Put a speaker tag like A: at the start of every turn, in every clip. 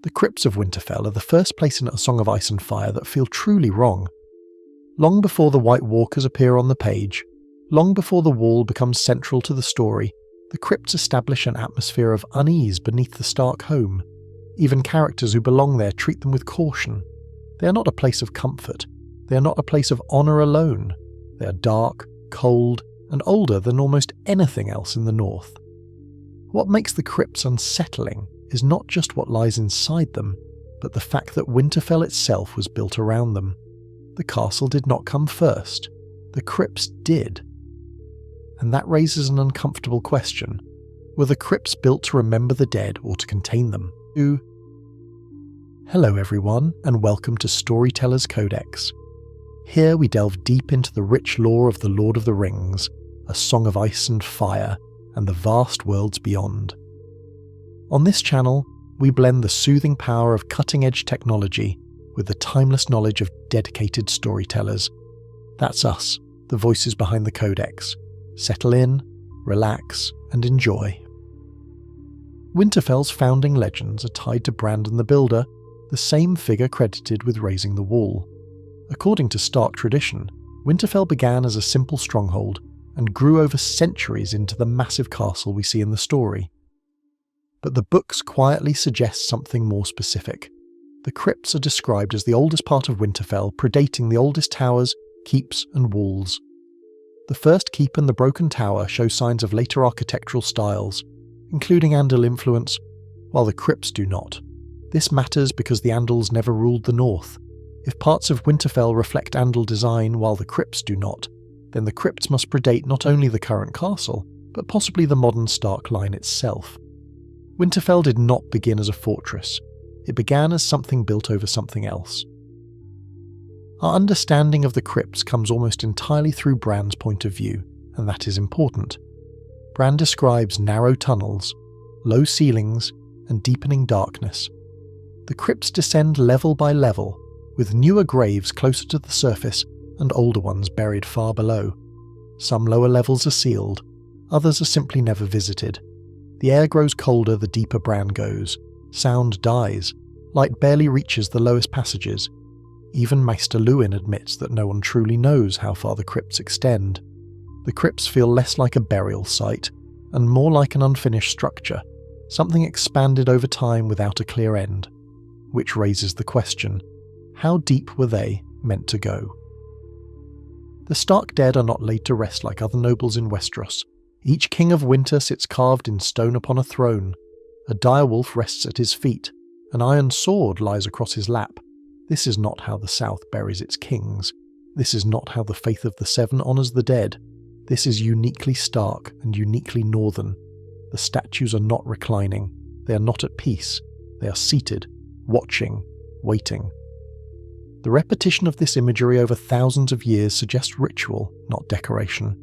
A: The Crypts of Winterfell are the first place in A Song of Ice and Fire that feel truly wrong. Long before the White Walkers appear on the page, long before the Wall becomes central to the story, the crypts establish an atmosphere of unease beneath the Stark home. Even characters who belong there treat them with caution. They are not a place of comfort. They are not a place of honour alone. They are dark, cold, and older than almost anything else in the North. What makes the crypts unsettling is not just what lies inside them, but the fact that Winterfell itself was built around them. The castle did not come first. The crypts did. And that raises an uncomfortable question. Were the crypts built to remember the dead or to contain them? Hello everyone, and welcome to Storyteller's Codex. Here we delve deep into the rich lore of the Lord of the Rings, A Song of Ice and Fire, and the vast worlds beyond. On this channel, we blend the soothing power of cutting-edge technology with the timeless knowledge of dedicated storytellers. That's us, the voices behind the Codex. Settle in, relax, and enjoy. Winterfell's founding legends are tied to Brandon the Builder, the same figure credited with raising the wall. According to Stark tradition, Winterfell began as a simple stronghold and grew over centuries into the massive castle we see in the story. But the books quietly suggest something more specific. The crypts are described as the oldest part of Winterfell, predating the oldest towers, keeps, and walls. The first keep and the broken tower show signs of later architectural styles, including Andal influence, while the crypts do not. This matters because the Andals never ruled the North. If parts of Winterfell reflect Andal design while the crypts do not, then the crypts must predate not only the current castle, but possibly the modern Stark line itself. Winterfell did not begin as a fortress. It began as something built over something else. Our understanding of the crypts comes almost entirely through Bran's point of view, and that is important. Bran describes narrow tunnels, low ceilings, and deepening darkness. The crypts descend level by level, with newer graves closer to the surface and older ones buried far below. Some lower levels are sealed, others are simply never visited. The air grows colder the deeper Bran goes. Sound dies. Light barely reaches the lowest passages. Even Maester Luwin admits that no one truly knows how far the crypts extend. The crypts feel less like a burial site, and more like an unfinished structure, something expanded over time without a clear end. Which raises the question, how deep were they meant to go? The Stark dead are not laid to rest like other nobles in Westeros. Each king of winter sits carved in stone upon a throne. A direwolf rests at his feet. An iron sword lies across his lap. This is not how the South buries its kings. This is not how the Faith of the Seven honours the dead. This is uniquely Stark and uniquely Northern. The statues are not reclining. They are not at peace. They are seated, watching, waiting. The repetition of this imagery over thousands of years suggests ritual, not decoration.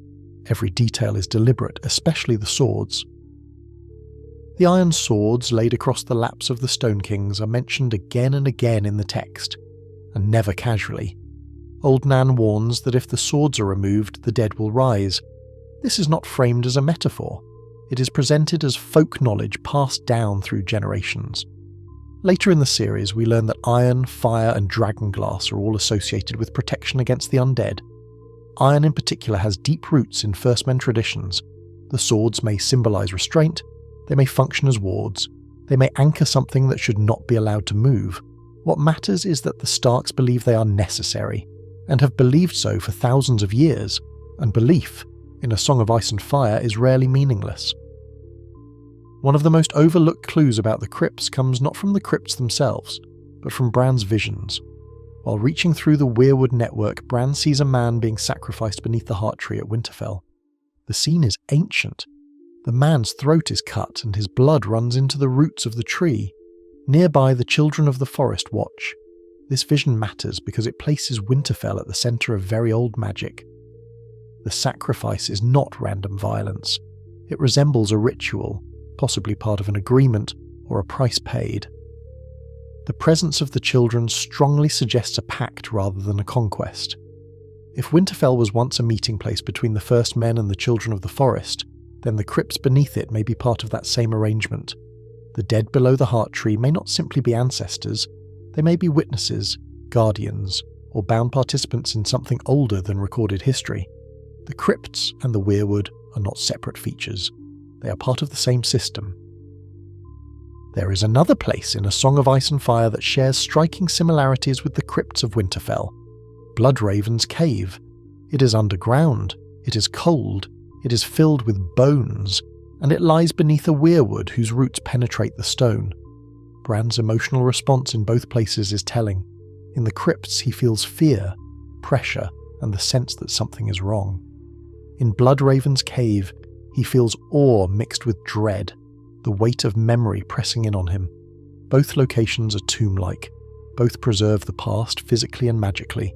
A: Every detail is deliberate, especially the swords. The iron swords laid across the laps of the Stone Kings are mentioned again and again in the text, and never casually. Old Nan warns that if the swords are removed, the dead will rise. This is not framed as a metaphor. It is presented as folk knowledge passed down through generations. Later in the series, we learn that iron, fire, and dragonglass are all associated with protection against the undead. Iron in particular has deep roots in First Men traditions. The swords may symbolise restraint, they may function as wards, they may anchor something that should not be allowed to move. What matters is that the Starks believe they are necessary, and have believed so for thousands of years, and belief, in A Song of Ice and Fire, is rarely meaningless. One of the most overlooked clues about the crypts comes not from the crypts themselves, but from Bran's visions. While reaching through the Weirwood network, Bran sees a man being sacrificed beneath the Heart Tree at Winterfell. The scene is ancient. The man's throat is cut and his blood runs into the roots of the tree. Nearby, the children of the forest watch. This vision matters because it places Winterfell at the centre of very old magic. The sacrifice is not random violence. It resembles a ritual, possibly part of an agreement or a price paid. The presence of the children strongly suggests a pact rather than a conquest. If Winterfell was once a meeting place between the First Men and the children of the forest, then the crypts beneath it may be part of that same arrangement. The dead below the heart tree may not simply be ancestors, they may be witnesses, guardians, or bound participants in something older than recorded history. The crypts and the weirwood are not separate features. They are part of the same system. There is another place in A Song of Ice and Fire that shares striking similarities with the Crypts of Winterfell. Bloodraven's Cave. It is underground, it is cold, it is filled with bones, and it lies beneath a weirwood whose roots penetrate the stone. Bran's emotional response in both places is telling. In the crypts he feels fear, pressure, and the sense that something is wrong. In Bloodraven's Cave, he feels awe mixed with dread, the weight of memory pressing in on him. Both locations are tomb-like. Both preserve the past physically and magically.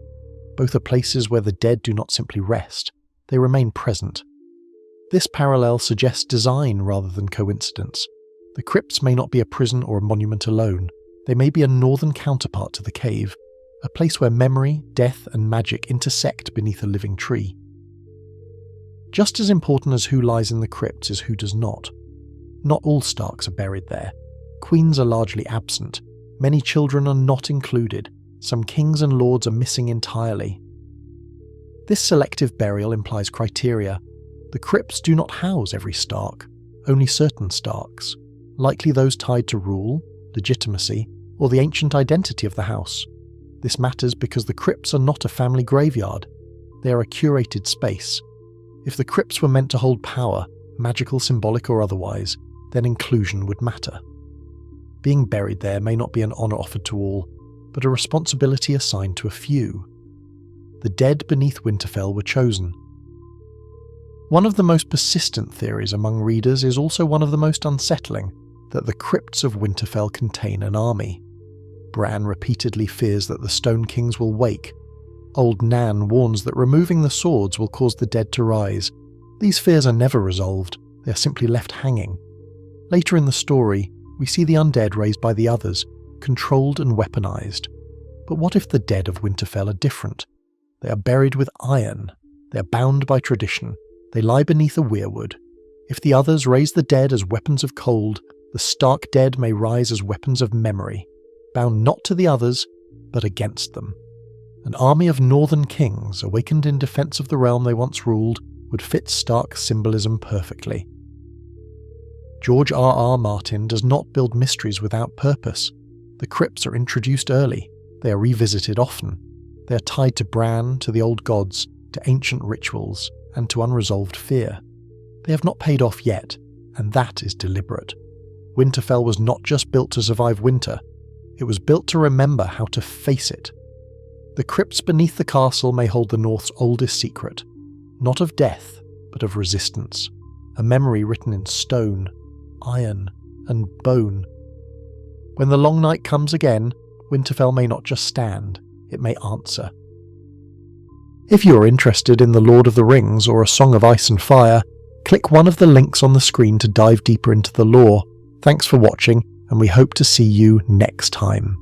A: Both are places where the dead do not simply rest, they remain present. This parallel suggests design rather than coincidence. The crypts may not be a prison or a monument alone. They may be a northern counterpart to the cave, a place where memory, death, and magic intersect beneath a living tree. Just as important as who lies in the crypts is who does not. Not all Starks are buried there. Queens are largely absent. Many children are not included. Some kings and lords are missing entirely. This selective burial implies criteria. The crypts do not house every Stark, only certain Starks, likely those tied to rule, legitimacy, or the ancient identity of the house. This matters because the crypts are not a family graveyard. They are a curated space. If the crypts were meant to hold power, magical, symbolic, or otherwise, then inclusion would matter. Being buried there may not be an honour offered to all, but a responsibility assigned to a few. The dead beneath Winterfell were chosen. One of the most persistent theories among readers is also one of the most unsettling, that the Crypts of Winterfell contain an army. Bran repeatedly fears that the Stone Kings will wake. Old Nan warns that removing the swords will cause the dead to rise. These fears are never resolved, they are simply left hanging. Later in the story, we see the undead raised by the others, controlled and weaponized. But what if the dead of Winterfell are different? They are buried with iron. They are bound by tradition. They lie beneath a weirwood. If the others raise the dead as weapons of cold, the Stark dead may rise as weapons of memory, bound not to the others, but against them. An army of northern kings, awakened in defense of the realm they once ruled, would fit Stark symbolism perfectly. George R.R. Martin does not build mysteries without purpose. The crypts are introduced early. They are revisited often. They are tied to Bran, to the old gods, to ancient rituals, and to unresolved fear. They have not paid off yet, and that is deliberate. Winterfell was not just built to survive winter. It was built to remember how to face it. The crypts beneath the castle may hold the North's oldest secret, not of death, but of resistance, a memory written in stone, iron, and bone. When the long night comes again, Winterfell may not just stand, it may answer. If you are interested in The Lord of the Rings or A Song of Ice and Fire, click one of the links on the screen to dive deeper into the lore. Thanks for watching, and we hope to see you next time.